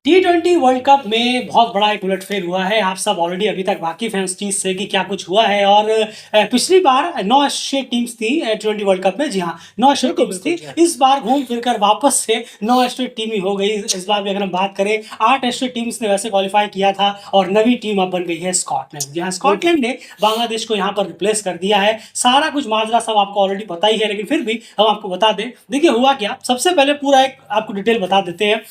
T20 world cup में बहुत बड़ा एक उलटफेर हुआ है। आप सब ऑलरेडी अभी तक वाकिफ़ हैं उस चीज़ से कि क्या कुछ हुआ है और पिछली बार 9 एसोसिएट टीम्स थी T20 वर्ल्ड कप में। जी हाँ, 9 एसोसिएट बिल्कुल, टीम्स बिल्कुल, थी। जी हाँ। इस बार घूम फिर कर वापस से 9 एसोसिएट टीम ही हो गई। इस बार भी अगर हम बात करें 8 एसोसिएट टीम्स ने वैसे क्वालीफाई किया था और नवी टीम अब बन गई है स्कॉटलैंड। जी हाँ, बिल्कुल। स्कॉटलैंड ने बांग्लादेश को यहाँ पर रिप्लेस कर दिया है। सारा कुछ माजरा सब आपको ऑलरेडी पता ही है, लेकिन फिर भी हम आपको बता दें। देखिए हुआ क्या, सबसे पहले पूरा एक आपको डिटेल बता देते हैं।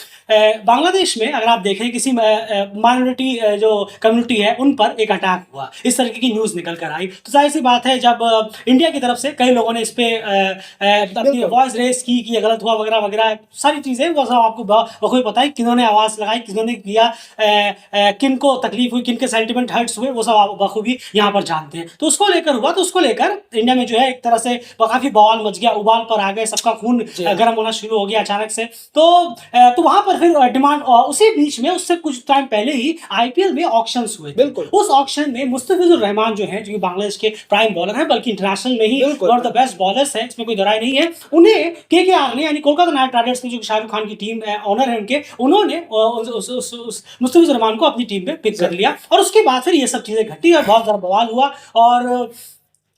बांग्लादेश में अगर आप देखें किसी माइनॉरिटी जो कम्युनिटी है उन पर एक अटैक हुआ, इस तरीके की न्यूज़ निकल कर आई। तो जाहिर सी बात है जब इंडिया की तरफ से कई लोगों ने इस पे अपनी बिल्कुल। वॉइस रेस की कि ये गलत हुआ वगैरह वगैरह सारी चीज़ें, वो सब आपको बखूबी पता है किन्होंने आवाज़ लगाई, किन्होंने किया, किन को तकलीफ हुई, किन के सेंटिमेंट हर्ट्स हुए, वो सब आप बखूबी यहाँ पर जानते हैं। तो उसको लेकर हुआ, तो उसको लेकर इंडिया में जो है एक तरह से काफ़ी बवाल मच गया, उबाल पर आ गए, सबका खून जी हाँ। गर्म होना शुरू हो गया अचानक से। तो वहाँ पर फिर डिमांड, उसी बीच में उससे कुछ टाइम पहले ही आईपीएल में ऑक्शंस हुए थे। बिल्कुल। उस ऑक्शन में मुस्तफिजुर रहमान जो हैं, जो कि बांग्लादेश के प्राइम बॉलर हैं, बल्कि इंटरनेशनल में ही बिल्कुल, वन ऑफ द बिल्कुल। बेस्ट बॉलर्स हैं, इसमें कोई दो राय नहीं है। उन्हें केकेआर ने, यानी कोलकाता नाइट राइडर्स ने, जो कि शाहरुख खान की टीम ओनर है उनके, उन्होंने उस मुस्तफिजुर रहमान को अपनी टीम में पिक कर लिया। और उसके बाद फिर ये सब चीज़ें घटी और बहुत ज़्यादा बवाल हुआ। और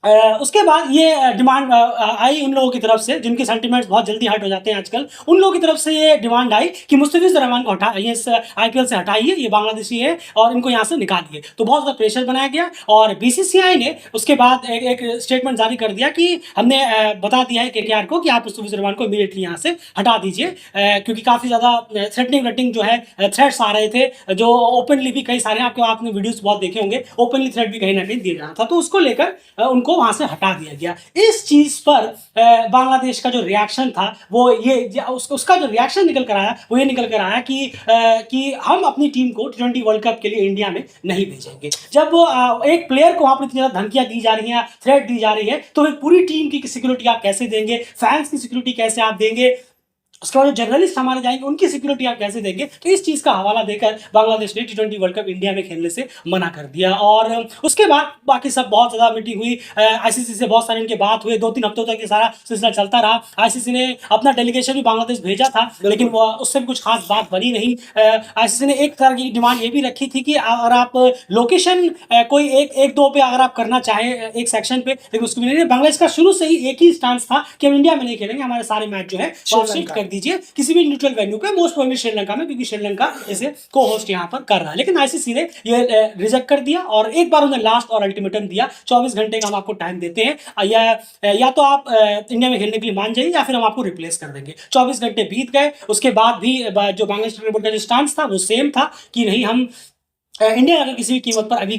उसके बाद ये डिमांड आई उन लोगों की तरफ से जिनके सेंटिमेंट्स बहुत जल्दी हर्ट हो जाते हैं आजकल। उन लोगों की तरफ से ये डिमांड आई कि मुस्तफिजुर रहमान को हटाइए, इस आईपीएल से हटाइए, ये बांग्लादेशी है और इनको यहाँ से निकालिए। तो बहुत ज़्यादा प्रेशर बनाया गया और बीसीसीआई ने उसके बाद एक स्टेटमेंट जारी कर दिया कि हमने बता दिया है केकेआर को कि आप मुस्तफिजुर रहमान को इमीडिएटली यहाँ से हटा दीजिए, क्योंकि काफ़ी ज़्यादा थ्रेटनिंग वेटिंग जो है, थ्रेट्स आ रहे थे, जो ओपनली भी कई सारे आपने वीडियोस बहुत देखे होंगे, ओपनली थ्रेट भी कहीं ना कहीं दिया जा रहा था। तो उसको लेकर उनको वहां से हटा दिया गया। इस चीज पर बांग्लादेश का जो रिएक्शन था वो उसका जो रिएक्शन निकल कर आया वो ये निकल कर आया कि हम अपनी टीम को T20 वर्ल्ड कप के लिए इंडिया में नहीं भेजेंगे। जब वो एक प्लेयर को वहां पर इतनी ज्यादा धमकियां दी जा रही हैं, थ्रेट दी जा रही है, तो पूरी टीम की सिक्योरिटी आप कैसे देंगे, फैंस की सिक्योरिटी कैसे आप देंगे, उसके बाद जो जर्नलिस्ट हमारे जाएंगे उनकी सिक्योरिटी आप कैसे देंगे। तो इस चीज़ का हवाला देकर बांग्लादेश ने T20 वर्ल्ड कप इंडिया में खेलने से मना कर दिया। और उसके बाद बाकी सब बहुत ज़्यादा मीटिंग हुई, आईसीसी से बहुत सारे इनके बात हुए, 2-3 हफ्तों तक ये सारा सिलसिला चलता रहा। आईसीसी ने अपना डेलीगेशन भी बांग्लादेश भेजा था, लेकिन वो उससे भी कुछ खास बात बनी नहीं। आईसीसी ने एक तरह की डिमांड ये भी रखी थी कि अगर आप लोकेशन कोई एक दो पे अगर आप करना चाहें एक सेक्शन पे, लेकिन उसको भी नहीं। बांग्लादेश का शुरू से ही एक ही स्टांस था कि हम इंडिया में नहीं खेलेंगे, हमारे सारे मैच जो है वो शिफ्ट कर दीजिए किसी भी न्यूट्रल वेन्यू पे, मोस्ट प्रोबेबली श्रीलंका में, क्योंकि श्रीलंका इसे को होस्ट यहाँ पर कर रहा है। लेकिन आईसीसी ने ये रिजेक्ट कर दिया और एक बार उन्हें लास्ट और अल्टीमेटम दिया, 24 घंटे का हम आपको टाइम देते हैं, या तो आप इंडिया में खेलने के लिए मान जाइए या फिर हम आपको रिप्लेस कर देंगे। 24 घंटे बीत गए, उसके बाद भी जो बांग्लादेश क्रिकेट बोर्ड का जो स्टांस था वो सेम था कि नहीं, हम इंडिया अगर किसी भी कीमत पर अभी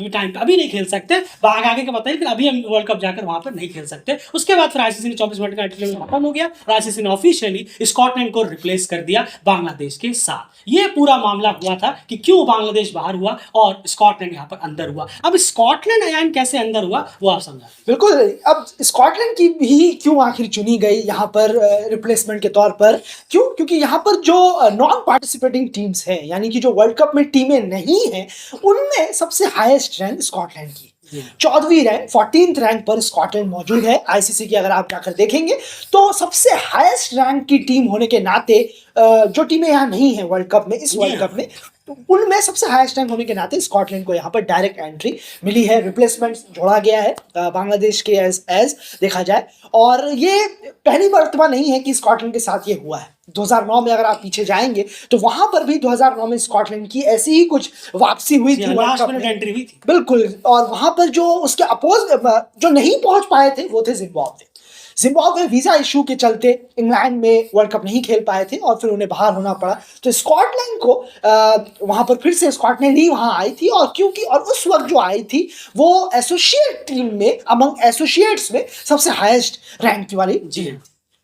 टाइम पे अभी नहीं खेल सकते, आगे का पता है, लेकिन अभी हम वर्ल्ड कप जाकर वहां पर नहीं खेल सकते। उसके बाद फिर आईसीसी ने 24 मिनट का अल्टीमेटम खत्म हो गया और आईसीसी ने ऑफिशियली स्कॉटलैंड को रिप्लेस कर दिया बांग्लादेश के साथ। ये पूरा मामला हुआ था कि क्यों बांग्लादेश बाहर हुआ और स्कॉटलैंड यहाँ पर अंदर हुआ। अब स्कॉटलैंड अयान कैसे अंदर हुआ वो आप समझा। बिल्कुल। अब स्कॉटलैंड की भी क्यों आखिर चुनी गई यहाँ पर रिप्लेसमेंट के तौर पर? क्यों? क्योंकि यहाँ पर जो नॉन पार्टिसिपेटिंग टीम्स हैं, यानी कि जो वर्ल्ड कप में टीमें नहीं हैं, उनमें सबसे हाईएस्ट रैंक स्कॉटलैंड की 14वीं रैंक, 14th रैंक पर स्कॉटलैंड मौजूद है। आईसीसी की अगर आप जाकर देखेंगे तो सबसे हाईएस्ट रैंक की टीम होने के नाते जो टीमें यहाँ नहीं है वर्ल्ड कप में, इस वर्ल्ड कप में, तो उनमें सबसे हाईएस्ट रैंक होने के नाते स्कॉटलैंड को यहाँ पर डायरेक्ट एंट्री मिली है। रिप्लेसमेंट जोड़ा गया है बांग्लादेश के एज देखा जाए, और ये पहली मर्तबा नहीं है कि स्कॉटलैंड के साथ ये हुआ है। 2009 में अगर आप पीछे जाएंगे तो वहां पर भी 2009 में स्कॉटलैंड की ऐसी ही कुछ वापसी हुई थी, लास्ट मिनट एंट्री हुई थी। बिल्कुल। और वहां पर जो उसके अपोज जो नहीं पहुंच पाए थे वो थे जिम्बाब्वे वीजा इशू के चलते इंग्लैंड में वर्ल्ड कप नहीं खेल पाए थे और फिर उन्हें बाहर होना पड़ा। तो स्कॉटलैंड को वहां पर फिर से स्कॉटलैंड ही वहां आई थी, और क्योंकि और उस वक्त जो आई थी वो एसोसिएट टीम में, अमंग एसोसिएट्स में सबसे हाईएस्ट रैंक वाली जी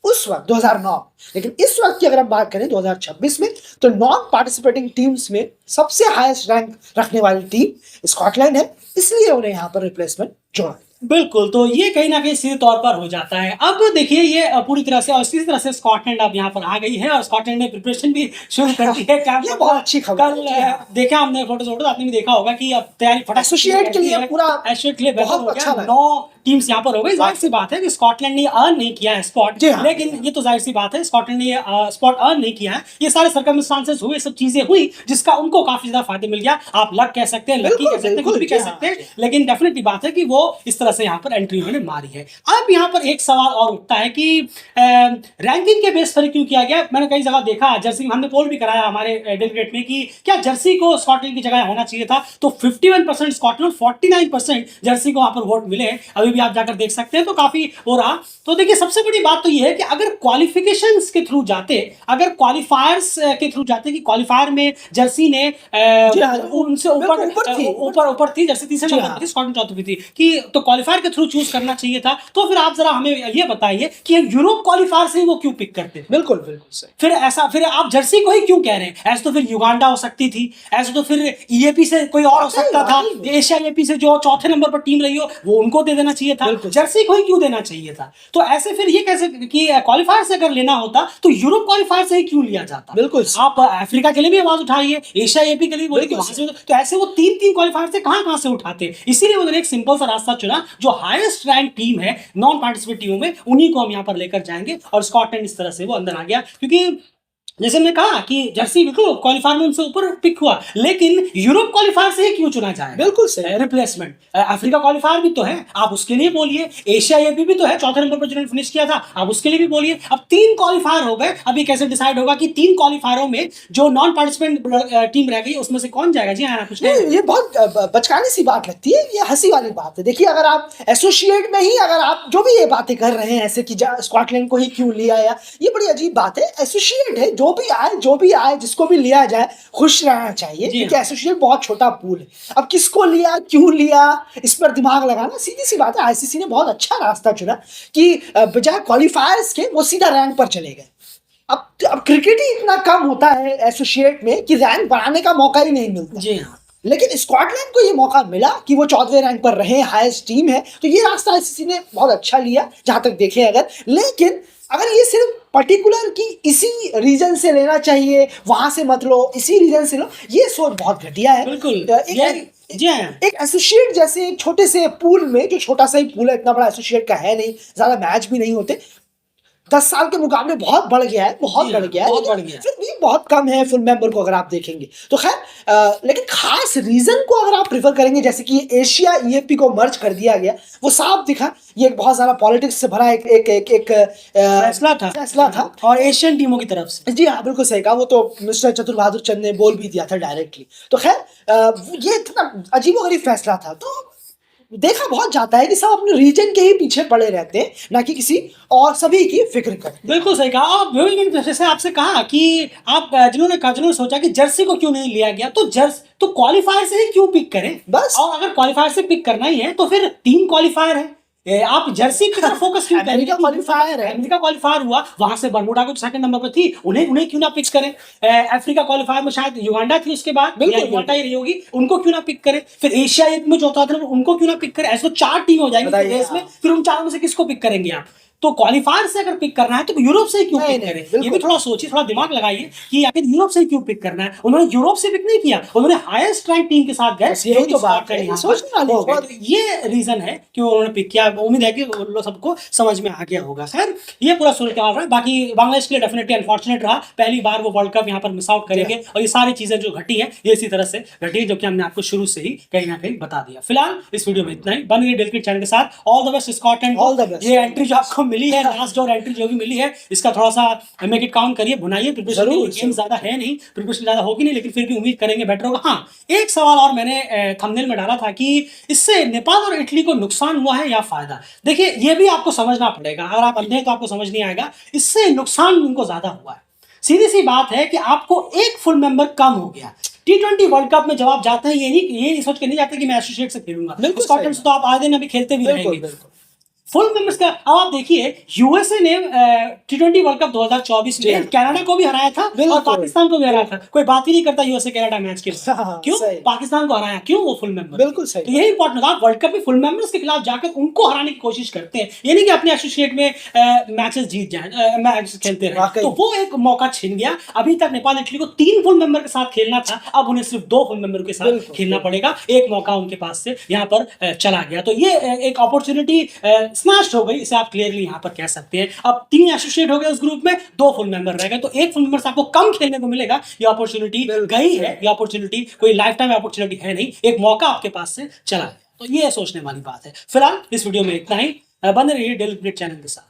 उस वक्त 2009। लेकिन इस वक्त की अगर हम बात करें 2026 में, तो नॉन पार्टिसिपेटिंग टीम्स में सबसे हाईएस्ट रैंक रखने वाली टीम स्कॉटलैंड है, इसलिए उन्हें यहाँ पर रिप्लेसमेंट जोड़ा। बिल्कुल, तो ये कहीं न कहीं सीधे तौर पर हो जाता है। अब देखिए ये पूरी तरह से और इसी तरह से स्कॉटलैंड अब यहाँ पर आ गई है और स्कॉटलैंड ने प्रिपरेशन भी शुरू कर दी है। क्या ये बहुत अच्छी खबर कल है। जी हाँ। देखा हमने फ़ोटोज़ आपने भी देखा होगा कि अब तैयारी फटाक से एसोसिएट के लिए है। पूरा एसोसिएट के लिए बेहतर बहुत हो अच्छा गया। लगा। 9 टीम्स यहाँ पर हो गई। ज़ाहिर-सी बात है कि स्कॉटलैंड ने अर्न नहीं किया है स्पॉट, जी हाँ। लेकिन ये तो ज़ाहिर-सी बात है स्कॉटलैंड ने स्पॉट अर्न नहीं किया है। ये सारे सर्कमस्टांसेस हुए, सब चीज़ें हुई जिसका उनको काफ़ी ज़्यादा फ़ायदा मिल गया। आप लक कह सकते हैं, लकी बिल्कुल, कह सकते हैं, कुछ बिल्कुल, भी जी कह हाँ, सकते हैं, जी हाँ। लेकिन डेफिनेटली बात है कि वो इस तरह से यहाँ पर एंट्री उन्होंने मारी है। अब यहाँ पर एक सवाल और उठता है कि रैंकिंग के बेस पर क्यों किया गया? मैंने कई जगह देखा, जर्सी हमने पोल भी कराया हमारे डेलीगेट में कि क्या जर्सी को स्कॉटलैंड की जगह होना चाहिए था? तो 51% स्कॉटलैंड, 49% जर्सी को वहाँ पर वोट मिले। अभी भी आप जाकर देख सकते हैं, तो काफ़ी वो रहा। तो देखिए सबसे बड़ी बात तो ये है कि अगर क्वालिफिकेशंस के थ्रू जाते, अगर क्वालिफायर्स के थ्रू जाते कि क्वालिफायर में जर्सी ने जी हाँ, उनसे बिल्कुल ऊपर थी। जर्सी तीसरे जी नंबर हाँ। पर थी, स्कॉटलैंड चौथी पे थी कि तो क्वालिफायर के थ्रू चूज करना चाहिए था। तो फिर आप जरा हमें ये बताइए कि यूरोप क्वालिफायर से ही वो क्यों पिक करते? बिल्कुल, बिल्कुल सही। फिर आप जर्सी को ही क्यों कह रहे हैं? ऐसे तो फिर युगांडा हो सकती थी, ऐसे तो फिर ईएपी से कोई और हो सकता था, वाकई में। एशिया ईएपी से जो चौथे नंबर पर टीम रही हो वो उनको दे देना चाहिए था, बिल्कुल। जर्सी को ही क्यों देना चाहिए था? तो ऐसे फिर ये कैसे कि क्वालिफायर से अगर लेना होता तो यूरोप क्वालिफायर से ही क्यों लिया जाता? बिल्कुल सही। आप अफ्रीका के लिए भी आवाज उठाइए, एशिया ईएपी के लिए बोलिए कि बिल्कुल वहां से, तो ऐसे वो 3-3 क्वालिफायर से कहां से उठाते? इसीलिए उन्होंने एक सिंपल सा रास्ता चुना, जो हाईएस्ट रैंक टीम है नॉन पार्टिसिपेट टीमों में, उन्हीं को हम यहाँ पर लेकर जाएंगे और स्कॉटलैंड इस तरह से वो अंदर आ गया। क्योंकि जैसे मैंने कहा कि जर्सी बिल्कुल क्वालिफायर में उनसे ऊपर पिक हुआ, लेकिन यूरोप क्वालिफायर से ही क्यों चुना जाए? बिल्कुल सही। रिप्लेसमेंट अफ्रीका क्वालिफायर भी तो है, आप उसके लिए बोलिए। एशिया ये भी तो है, चौथे नंबर पर जिन्होंने फिनिश किया था, आप उसके लिए भी बोलिए। अब 3 क्वालिफायर हो गए, अभी कैसे डिसाइड होगा कि 3 क्वालिफायरों में जो नॉन पार्टिसिपेंट टीम रह गई उसमें से कौन जाएगा? जी हाँ, कुछ नहीं, ये बहुत बचकाने सी बात लगती है, ये हंसी वाली बात है। देखिए अगर आप एसोसिएट में ही अगर आप जो भी ये बातें कर रहे हैं ऐसे कि स्कॉटलैंड को ही क्यों लिया, या ये बड़ी अजीब बात है। एसोसिएट है, जो भी आए जिसको भी लिया जाए खुश रहना चाहिए, क्योंकि एसोसिएट बहुत छोटा पूल है। अब किसको लिया, क्यों लिया, इस पर दिमाग लगाना सीधी सी बात है। आईसीसी ने बहुत अच्छा रास्ता चुना कि बजाय क्वालिफायर्स के वो सीधा रैंक पर चले गए। अब क्रिकेट ही इतना कम होता है एसोसिएट में कि रैंक बढ़ाने का मौका ही नहीं मिलता। जी हाँ, लेकिन स्कॉटलैंड को ये मौका मिला कि वो 14वें रैंक पर रहे, हाईएस्ट टीम है, तो ये रास्ता आईसीसी ने बहुत अच्छा लिया जहां तक देखें अगर। लेकिन अगर ये सिर्फ पर्टिकुलर कि इसी रीजन से लेना चाहिए, वहां से मत लो, इसी रीजन से लो, ये सोच बहुत घटिया है। बिल्कुल। जी हाँ, एक एसोसिएट जैसे एक छोटे से पूल में, जो छोटा सा ही पूल है, इतना बड़ा एसोसिएट का है नहीं, ज्यादा मैच भी नहीं होते, 10 साल के मुकाबले बहुत बढ़ गया है, बहुत बढ़ गया है, बहुत बढ़ गया है। फिर भी बहुत कम है फुल मेंबर को अगर आप देखेंगे तो। खैर लेकिन खास रीजन को अगर आप प्रेफर करेंगे, जैसे कि एशिया ईएपी को मर्ज कर दिया गया, वो साफ दिखा ये एक बहुत सारा पॉलिटिक्स से भरा एक फैसला था और एशियन टीमों की तरफ से। जी हाँ, बिल्कुल सही कहा। वो तो मिस्टर चतुर बहादुर चंद ने बोल भी दिया था डायरेक्टली। तो खैर ये इतना अजीबोगरीब फैसला था। तो देखा बहुत जाता है कि सब अपने रीजन के ही पीछे पड़े रहते हैं, ना कि किसी और सभी की फिक्र करते हैं। बिल्कुल सही कहा। और जैसे आपसे कहा कि आप जिन्होंने सोचा कि जर्सी को क्यों नहीं लिया गया, तो क्वालिफायर से ही क्यों पिक करें बस। और अगर क्वालिफायर से पिक करना ही है तो फिर 3 क्वालिफायर है, आप जर्सी की तरफ फोकस क्यों करें? अमेरिका क्वालिफायर है, अमेरिका क्वालिफायर हुआ, वहां से बर्मुडा को सेकंड नंबर पर थी, उन्हें क्यों ना पिक करें? अफ्रीका क्वालिफायर में शायद युगांडा थी, उसके बाद युगांडा ही रही होगी, उनको क्यों ना पिक करें? फिर एशिया में चौथा था, उनको क्यों ना पिक करें? ऐसे तो 4 टीम हो जाएंगी रेस में, फिर उन 4 में से किसको पिक करेंगे आप? तो क्वालिफायर से अगर पिक करना है तो यूरोप से क्यों पिक करें? ये भी थोड़ा सोचिए, थोड़ा दिमाग लगाइए कि आखिर यूरोप से क्यों पिक करना है। उन्होंने यूरोप से पिक नहीं किया, उन्होंने हाईएस्ट रैंक टीम के साथ गए। यही तो बात है, ये रीजन है कि उन्होंने पिक किया। उम्मीद है कि सबको समझ में आ गया होगा। खैर ये पूरा सूरत हाल रहा है। बाकी बांग्लादेश के लिए डेफिनेटली अनफॉर्चुनेट रहा, पहली बार वो वर्ल्ड कप यहाँ पर मिस आउट करेंगे, और ये सारी चीजें जो घटी है ये इसी तरह से घटी है, जो कि हमने आपको शुरू से ही कहीं ना कहीं बता दिया। फिलहाल इस वीडियो में इतना ही। बन गई डेल चैनल के साथ। All the best Scotland, all the best. ये एंट्री जो आपको मिली है, लास्ट और एंट्री जो भी मिली है, इसका थोड़ा सा मेक इट काउंट करिए, भुनाइए। प्रिपरेशन गेम ज्यादा है नहीं, प्रिपरेशन ज्यादा होगी नहीं, लेकिन फिर भी उम्मीद करेंगे बेटर होगा। हाँ, एक सवाल और मैंने थंबनेल में डाला था कि इससे नेपाल और इटली को नुकसान हुआ है या फायदा। देखिए ये भी आपको समझना पड़ेगा, अगर आप अंधे हैं तो आपको समझ नहीं आएगा। इससे नुकसान उनको ज्यादा हुआ है। सीधी सी बात है कि आपको एक फुल मेंबर कम हो गया। T20 वर्ल्ड कप में जब आप जाते हैं, ये नहीं सोच के नहीं जाते कि मैं एसोसिएट से खेलूंगा। स्कॉटलैंड से तो आप आए दिन अभी खेलते भी रहेंगे। फुल मेंबर्स का अब आप देखिए, यूएसए ने T20 वर्ल्ड कप 2024 जी। में कनाडा को भी हराया था और बिल्कुल। पाकिस्तान को भी हराया था। कोई बात ही नहीं करता यूएसए कनाडा मैच के लिए। हाँ, क्यों सही। पाकिस्तान को हराया, क्यों वो फुल मेंबर। बिल्कुल सही तो यही इंपॉर्टेंट होगा, आप वर्ल्ड कप में फुल मेंबर्स के खिलाफ जाकर उनको हराने की कोशिश करते हैं, ये नहीं कि अपने एसोसिएट में मैचेस जीत जाए, मैच खेलते रहे। वाकई। तो वो एक मौका छिन गया। अभी तक नेपाल इटली को 3 फुल मेंबर के साथ खेलना था, अब उन्हें सिर्फ 2 फुल मेंबर के साथ बिल्कुल, खेलना पड़ेगा। एक मौका उनके पास से यहाँ पर चला गया, तो ये एक अपॉर्चुनिटी स्नैच्ड हो गई, इसे आप क्लियरली यहाँ पर कह सकते हैं। अब 3 एसोसिएट हो गए उस ग्रुप में, 2 फुल मेंबर रह गए, तो एक फुल मेंबर से आपको कम खेलने को मिलेगा। ये अपॉर्चुनिटी गई है, ये अपॉर्चुनिटी कोई लाइफ टाइम अपॉर्चुनिटी है नहीं, एक मौका आपके पास से चला गया। तो ये सोचने वाली बात है। फिलहाल इस वीडियो में इतना ही। बने रहिए डेली अपडेट चैनल के साथ।